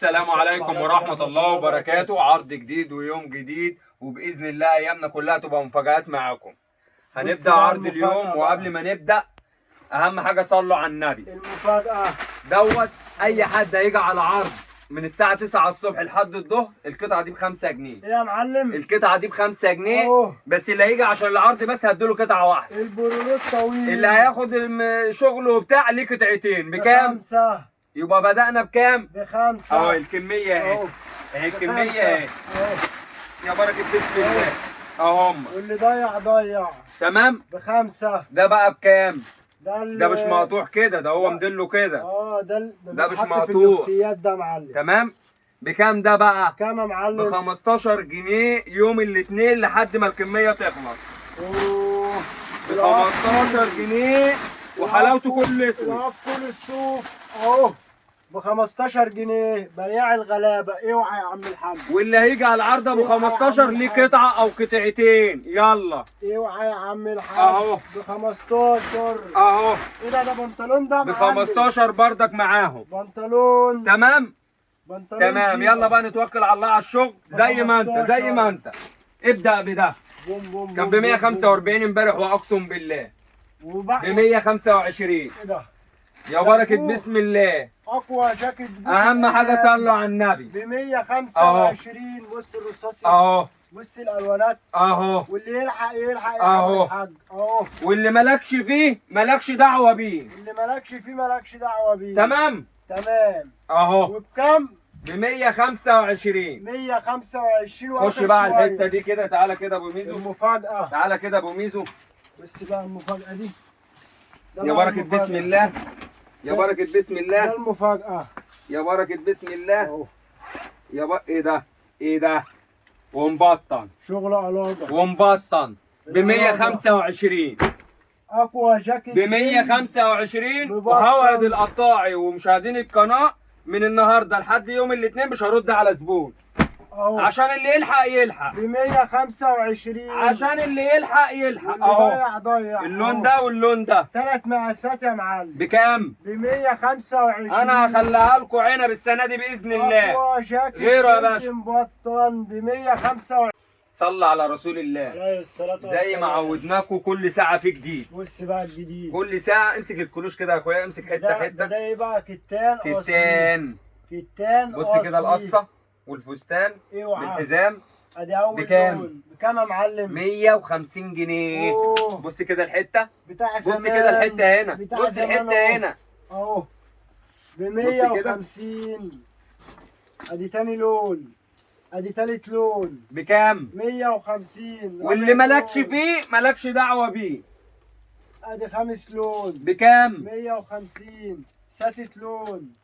السلام عليكم ورحمة الله وبركاته. عرض جديد ويوم جديد، وبإذن الله أيامنا كلها تبقى مفاجآت معاكم. هنبدأ عرض اليوم، وقبل ما نبدأ أهم حاجة صلوا على النبي. المفاجأة دوت أي حد هيجي على عرض من الساعة 9 الصبح لحد الظهر، القطعة دي ب5 جنيه. ايه يا معلم؟ القطعة دي ب5 جنيه أوه. بس اللي هيجي عشان العرض بس هديله قطعة واحدة. البرولو الطويل اللي هياخد شغله وبتاع ليه قطعتين بكام؟ ب5. يبقى بدأنا بكام؟ ب5 اهو الكمية اهي. أهو. اهي الكمية اهي. أهو. يا بركة بسم الله. اهم واللي ضيع تمام. ب5. ده بقى بكام؟ ده ده مش مقطوع كده، ده هو مدله كده. ده مش بيتحط مقطوع. في اللوكسيات ده يا معلم. تمام. بكام ده بقى؟ كام يا معلم؟ ب15 جنيه يوم الاثنين لحد ما الكمية تخلص. اوه ب15 جنيه وحلاوته كل اسود. كل السوق اهو ب15 جنيه. بياع الغلابه اوعى يا عم الحاج. واللي هيجي على العرض ابو 15 ليه قطعه او قطعتين. يلا اوعى يا عم الحاج. اهو ب15 اهو. ايه ده بنطلون ده ب15 بردك معاهم. بنطلون تمام بنطلون يلا بقى نتوكل على الله على الشغل. زي ما انت ابدأ بده. بوم كان ب 145 امبارح، واقسم بالله ب 125. ايه ده؟ يا بركة بسم الله. اقوى جاكيت اهم حاجة صلوا على النبي. ب 125. بص الرصاصي اهو. بص الالوانات اهو. واللي يلحق يا اهو. عم الحاج اهو. واللي مالكش فيه مالكش دعوة بيه. اللي مالكش فيه مالكش دعوه بيه. تمام اهو. وبكام؟ ب 125. 125. خش بقى على الحتة دي كده. تعالى كده ابو ميزو. المفاجأة. تعالى كده ابو ميزو. بص بقى المفاجأة دي. يا بركة بسم الله. يا بركة بسم الله. ده المفاجأة. يا بركة بسم الله. اهو. ايه ده ومبطن. شغل علاقة ومبطن ب 125. اقوى جاكيت ب 125. مبطن. وهوعد القطاعي ومشاهدين القناة من النهارده لحد يوم الاثنين مش هرد على زبون. اهو. عشان اللي يلحق ب 125. عشان اللي يلحق واللي اهو. ضيع اللون ده واللون ده 3 مقاسات يا معلم. بكام؟ ب 125. انا هخليها لكم عنب السنه دي باذن الله. اقوى جاكيت غيره يا باشا. مبطن ب 125. صلى على رسول الله عليه الصلاة والسلام. زي ما عودناكم كل ساعه في جديد. بص بقى الجديد. كل ساعه امسك الكلوش كده يا اخويا. امسك حته ده ايه بقى؟ كتان بص كده القصه والفستان بالحزام. ادي اول بكام؟ لون. بكام يا معلم؟ 150 جنيه. أوه. بص كده الحته بتاع زمان. بص كده الحته هنا. بتاع بص زمان الحته هنا اهو ب 150. ادي تاني لون. ادي تالت لون. بكام؟ 150. واللي مالكش فيه مالكش دعوه بيه. ادي خامس لون. بكام؟ 150. سادس لون.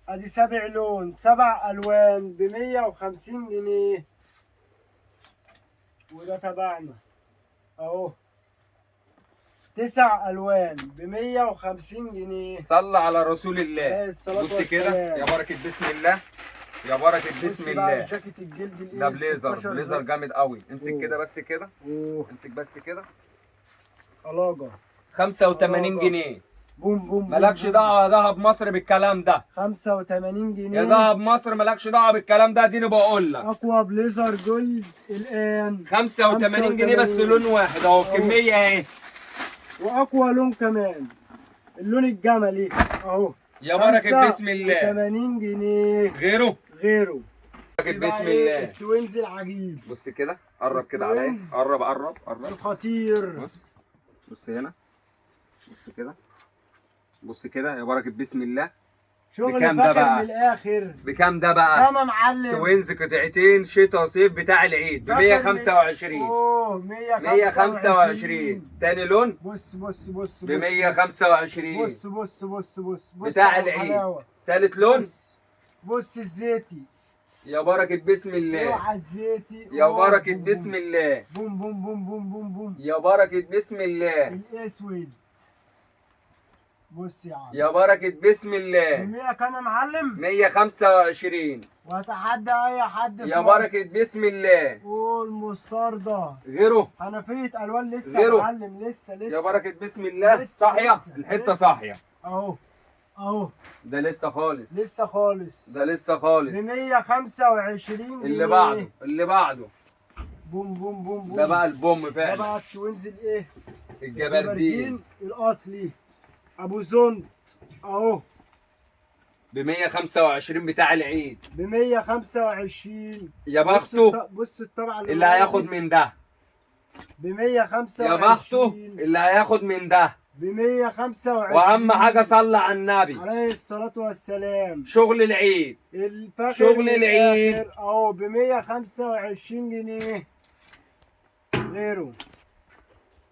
ادي سابع لون. 7 الوان ب 150 جنيه. وده تبعنا اهو 9 الوان ب 150 جنيه. صلى على رسول الله. عليه الصلاة بص كده يا بركة بسم الله. يا بركة بسم الله. جاكيت الجلد ده بليزر جامد قوي. امسك كده بس كده. امسك بس كده. علاقة 85 جنيه. بوم مالكش دعوة يا دهب مصر بالكلام ده. 85 جنيه يا دهب مصر مالكش دعوة بالكلام ده. اديني بقول لك اقوى بليزر جولد الان 85 جنيه بس لون واحد اهو. الكمية اهي. واقوى لون كمان اللون الجملي اهو. يا بركة بسم الله. 80 جنيه. غيره بركة بسم الله. التوينز العجيب. بص كده. قرب كده عليا. قرب الخطير. بص هنا. بص كده يا بركة بسم الله. شغل بكام ده بقى؟ من الاخر. بكام ده بقى؟ كام يا معلم؟ توينز قطعتين شتا صيف بتاع العيد ب 125. اوه 125. تاني لون. بص ب 125. بص بتاع العيد. تالت لون. بص الزيتي. يا بركة بسم الله. اوعى الزيتي. يا بركة بسم الله. بوم يا بركة بسم الله. الاسود. بص يا عم. يا بركة بسم الله. 100 كام يا معلم؟ 125. واتحدى اي حد في يا بركة بسم الله. والمستردة. غيره. حنفية الوان لسه غيره. يا معلم. لسه يا بركة بسم الله. صاحية الحتة صاحية اهو. اهو ده لسه خالص. لسه خالص. ده لسه خالص. ب 125 جنيه. اللي بعده اللي بعده. بوم بوم بوم بوم. ده بقى البوم ده فعلا. بقى التوينز الايه؟ الجبردين الاصلي ابو زند اهو ب 125 بتاع العيد. ب 125. يا بخته بص الطبعه اللي هياخد من ده. ب 125. يا بخته اللي هياخد من ده. ب 125. واهم حاجه صلى على النبي عليه الصلاه والسلام. شغل العيد. الفاخر شغل العيد اهو ب 125 جنيه. غيره.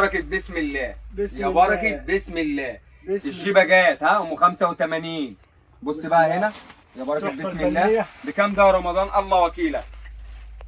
بركه بسم الله. بسم يا الله. بركه بسم الله. بسم الجيبه جات ها ام 85. بص بص بقى بقى. هنا. يا بركه تحفة بسم الله. الفنية. بكام ده يا رمضان؟ الله وكيلك.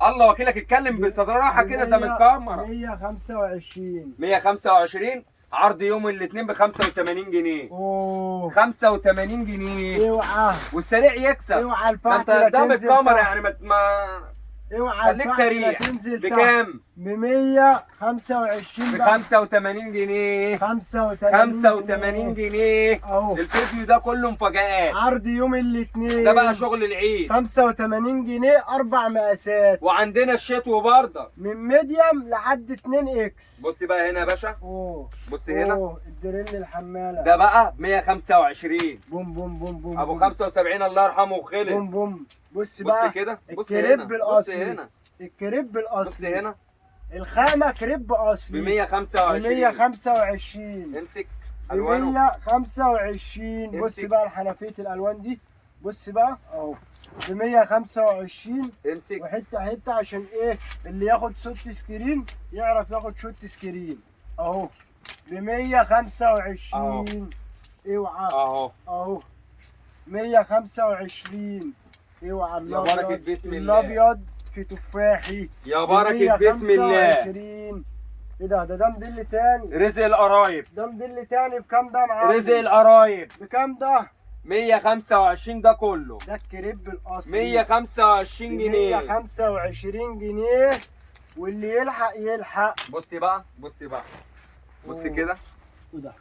الله وكيلك. اتكلم بصراحه كده ده من الكاميرا. 125. 125 عرض يوم الاثنين ب 85 جنيه. اوه 85 جنيه. اوعى والسريع يكسب. اوعى ده الفحم انت قدام الكاميرا يعني ما اوعى خليك الفحم سريع. تنزل بكام؟ ب 125 ب بقى. 85 جنيه. 85 85 جنيه. اهو الفيديو ده كله مفاجآت. عرض يوم الاثنين. ده بقى شغل العيد. 85 جنيه 4 مقاسات وعندنا الشتوي برضه من ميديم لحد 2 اكس. بص بقى هنا يا باشا. اوه بص هنا. اوه الدريل الحماله ده بقى 125. بوم بوم بوم بوم ابو بوم. 75 الله يرحمه وخلص. بوم بوم. بص بص بقى كده. بص الكريب هنا. بص الأصلي. هنا. الكريب بص الاصلي. هنا. الخامه كريب ب اصلي. 125. 125. امسك ب الوانه. 125. بص امسك. بقى الحنفيه الالوان دي. بص بقى اهو ب 125. امسك. وحته حته عشان ايه اللي ياخد شوت سكرين يعرف ياخد شوت سكرين اهو ب 125. اوعى اهو. اهو 125. اوعى يا بركة بسم الله. الابيض في تفاحي. يا بركة بسم الله. 125. ايه ده موديل تاني. رزق القرايب. ده موديل تاني بكام ده يا معلم؟ رزق القرايب. بكام ده؟ 125 ده كله. ده الكريب الاصلي 125 جنيه. 125 جنيه. واللي يلحق يلحق. بص بقى. بص بقى. بص أوه. كده. ايه ده؟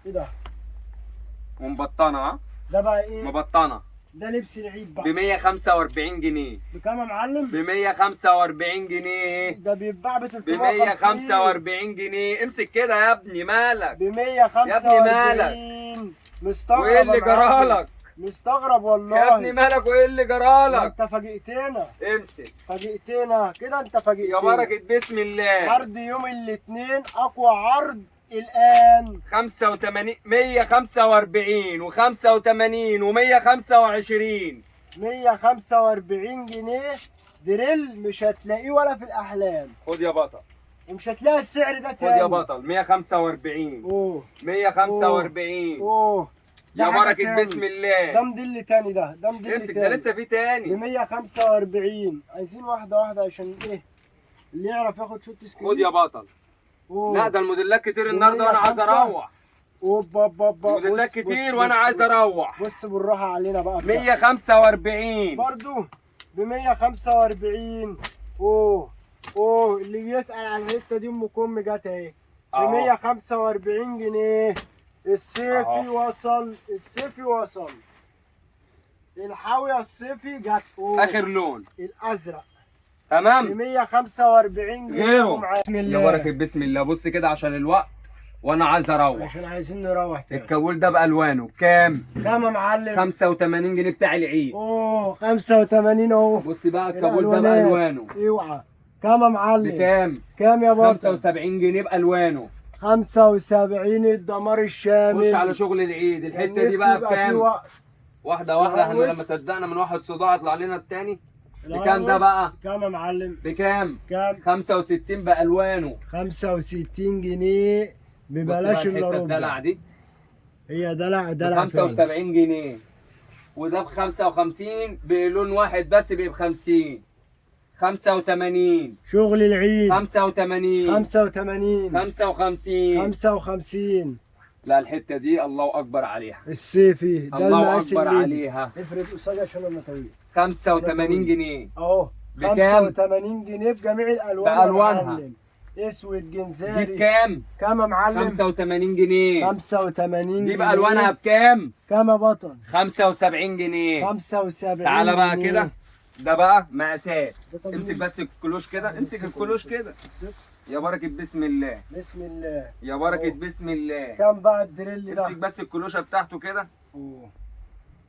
ايه ده؟ ومبطنه ها. ده بقى ايه؟ مبطنه ده لبس العيد ب بقى. 145 جنيه. بكام يا معلم؟ ب 145 جنيه. ده بيتباع ب ب 350. 145 جنيه. امسك كده يا ابني مالك؟ ب 145. يا ابني مالك؟ مستغرب وايه اللي يا معلم. جرالك؟ مستغرب والله. يا ابني مالك وايه اللي جرالك؟ انت فاجئتنا. امسك. فاجئتنا كده انت فاجئتنا. يا بركة بسم الله. عرض يوم الاثنين اقوى عرض الان. 85 145 و85 و125. 145 جنيه دريل مش هتلاقيه ولا في الاحلام. خد يا بطل. ومش هتلاقي السعر ده خد تاني. يا بطل 145. اوه 145. اوه يا ده حاجة بركة تاني. بسم الله. ده موديل تاني ده موديل امسك تاني. ده لسه في ب تاني. 145. عايزين واحدة واحدة عشان ايه اللي يعرف ياخد شوت سكرين. خد يا بطل. أوه. لا ده الموديلات كتير النهارده وانا عايز اروح. اوبا موديلات بص كتير بص وانا بص عايز بص. اروح. بص بالراحة علينا بقى. 145 برضو ب 145. اوه اللي بيسأل على الحتة دي ام كم جت اهي ب 145 جنيه. الصيفي وصل. الصيفي وصل. الحاوية الصيفي جت. اخر لون الازرق ب تمام. 145 جنيه. غيره. بسم يا الله. بركة بسم الله. بص كده عشان الوقت وانا عايز اروح. عشان عايزين نروح فين. الكابول ده بالوانه كام؟ كام يا معلم؟ 85 جنيه بتاع العيد. اوه 85 اهو. بص بقى الكابول ده الألوانات. بالوانه اوعى. كام يا معلم؟ بكام؟ كام يا بابا؟ 75 جنيه بالوانه. 75 الدمار الشامل. خش على شغل العيد. الحته دي بقى بكام؟ واحده واحده. احنا لما صدقنا من واحد صداع يطلع لنا التاني. بكام ده بقى؟ كام يا معلم؟ بكام؟ كام؟ 65 بالوانه. 65 جنيه ببلاش بص بقى الا الحته ربع. الدلع دي هي دلع ب فعلا. 75 جنيه. وده ب 55 بلون واحد بس ب 50. 85 شغل العيد. 85 85 55. 55 لا الحته دي الله اكبر عليها. الصيفي ده الله المقاس اكبر الليلي. عليها. افرد قصادي عشان انا طويل. 85 جنيه. اهو بكام؟ 85 جنيه بجميع الالوان. بألوانها. يا معلم. اسود دي جنزاري. بكام؟ كام يا معلم؟ 85 جنيه. 85 دي جنيه. بألوانها بكام؟ كام يا بطل؟ 75 جنيه. 75 تعالى بقى جنيه. كده، ده بقى مقاسات. ده طب امسك مين؟ بس الكلوش كده، امسك الكلوش كده. يا بركة بسم الله، بسم الله. يا بركة أهو. بسم الله. كام بقى الدريل ده؟ امسك بس الكلوشة بتاعته كده. أوه.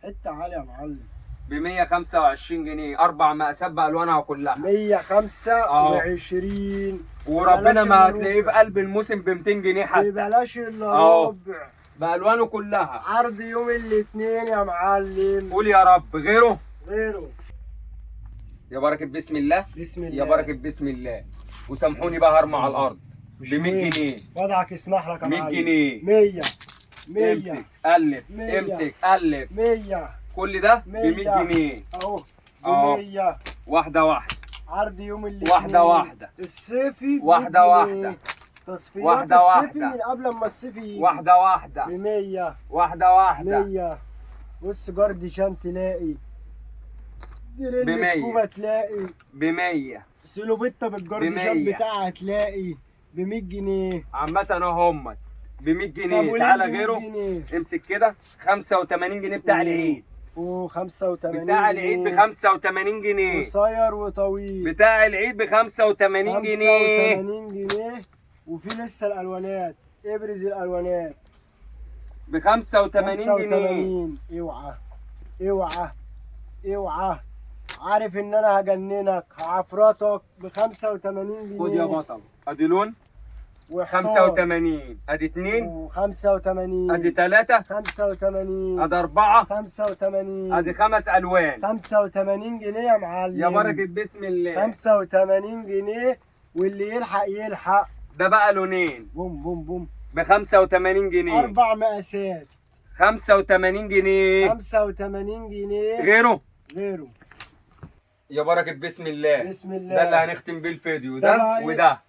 حتة عالية يا معلم. ب 125 جنيه، 4 مقاسات بألوانها كلها. 125. وربنا ما ببلاش هتلاقيه في قلب الموسم ب 200 جنيه حتى. ببلاش الا أهو. ربع. بألوانه كلها. عرض يوم الاثنين يا معلم. قول يا رب غيره. غيره. يا بركة بسم الله، بسم الله. يا بركة بسم الله. وسامحوني بقى هرمى على الأرض ب 100 جنيه. وضعك يسمح لك يا 100 معلم. جنيه. 100. 100. امسك قلب، 100. امسك قلب. 100. كل ده ب 100 100. جنيه. اهو. أهو. 100. واحدة واحدة. عرض يوم الاثنين. واحدة واحدة. الصيفي ب واحدة 100 واحدة. جنيه. تصفيات واحدة الصيفي واحدة. من قبل ما الصيفي يجي. واحدة واحدة. ب 100. واحدة واحدة. 100. بص جارديشان تلاقي. ب 100. دريل سكوبا تلاقي. ب 100. سلوبيتا بالجارديشان 100. بتاعها تلاقي ب 100 جنيه. عامة اهو هم ب 100 طب جنيه. وليه تعالى ب 100 غيره. جنيه؟ امسك كده 85 جنيه بتاع العيد. اوه 85 بتاع العيد ب 85 جنيه. قصير وطويل. بتاع العيد ب 85 جنيه. 85 جنيه. وفي لسه الالوانات. ابرز الالوانات. ب 85 جنيه. 85. اوعى اوعى اوعى. عارف ان انا هجننك هعفرتك ب 85 جنيه. خد يا بطل، ادي لون واحتار. 85، ادي 2، 85. ادي 3، 85. ادي 4، 85. ادي 5 الوان. 85 جنيه يا معلم. يا بركة بسم الله. 85 جنيه. واللي يلحق يلحق. ده بقى لونين بوم بوم بوم. ب 85 جنيه. 4 مقاسات. 85 جنيه. 85 جنيه. غيره. غيره. يا بركة بسم الله. بسم الله. ده اللي هنختم بيه الفيديو، ده ده بقى إيه؟ وده.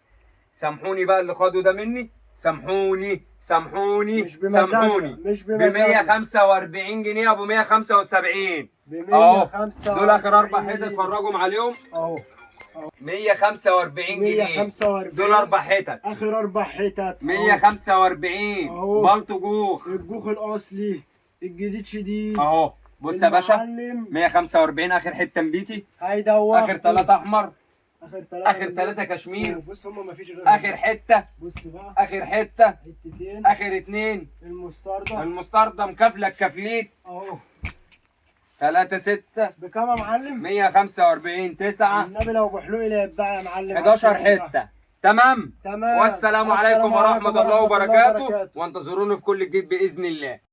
سامحوني بقى اللي خدوا ده مني، سامحوني سامحوني مش بمزاجنا. سامحوني. مش ب بمزاجنا. 145 جنيه ابو 175. ب اهو 145. دول اخر 4 حتت اتفرجوا عليهم. اهو 145 جنيه. 145. دول 4 حتت. اخر 4 حتت. 145. أهو. بلطو جوخ. الجوخ الاصلي الجديد شديد. اهو بص يا باشا، المعلم 145 اخر حته نبيتي، هيدوخ. اخر 3 احمر، اخر 3. اخر 3 كشمير، بص هم مفيش غير اخر حته، بص بقى اخر حته، حتتين. اخر 2 المستردة المستردم كفلك كفليك. اهو 3 6 بكام يا معلم؟ 145 9 النبي لو بحلوقي لا يتباع يا معلم. 11 حته. تمام. تمام. والسلام عليكم ورحمه الله وبركاته، وانتظروني في كل جديد باذن الله.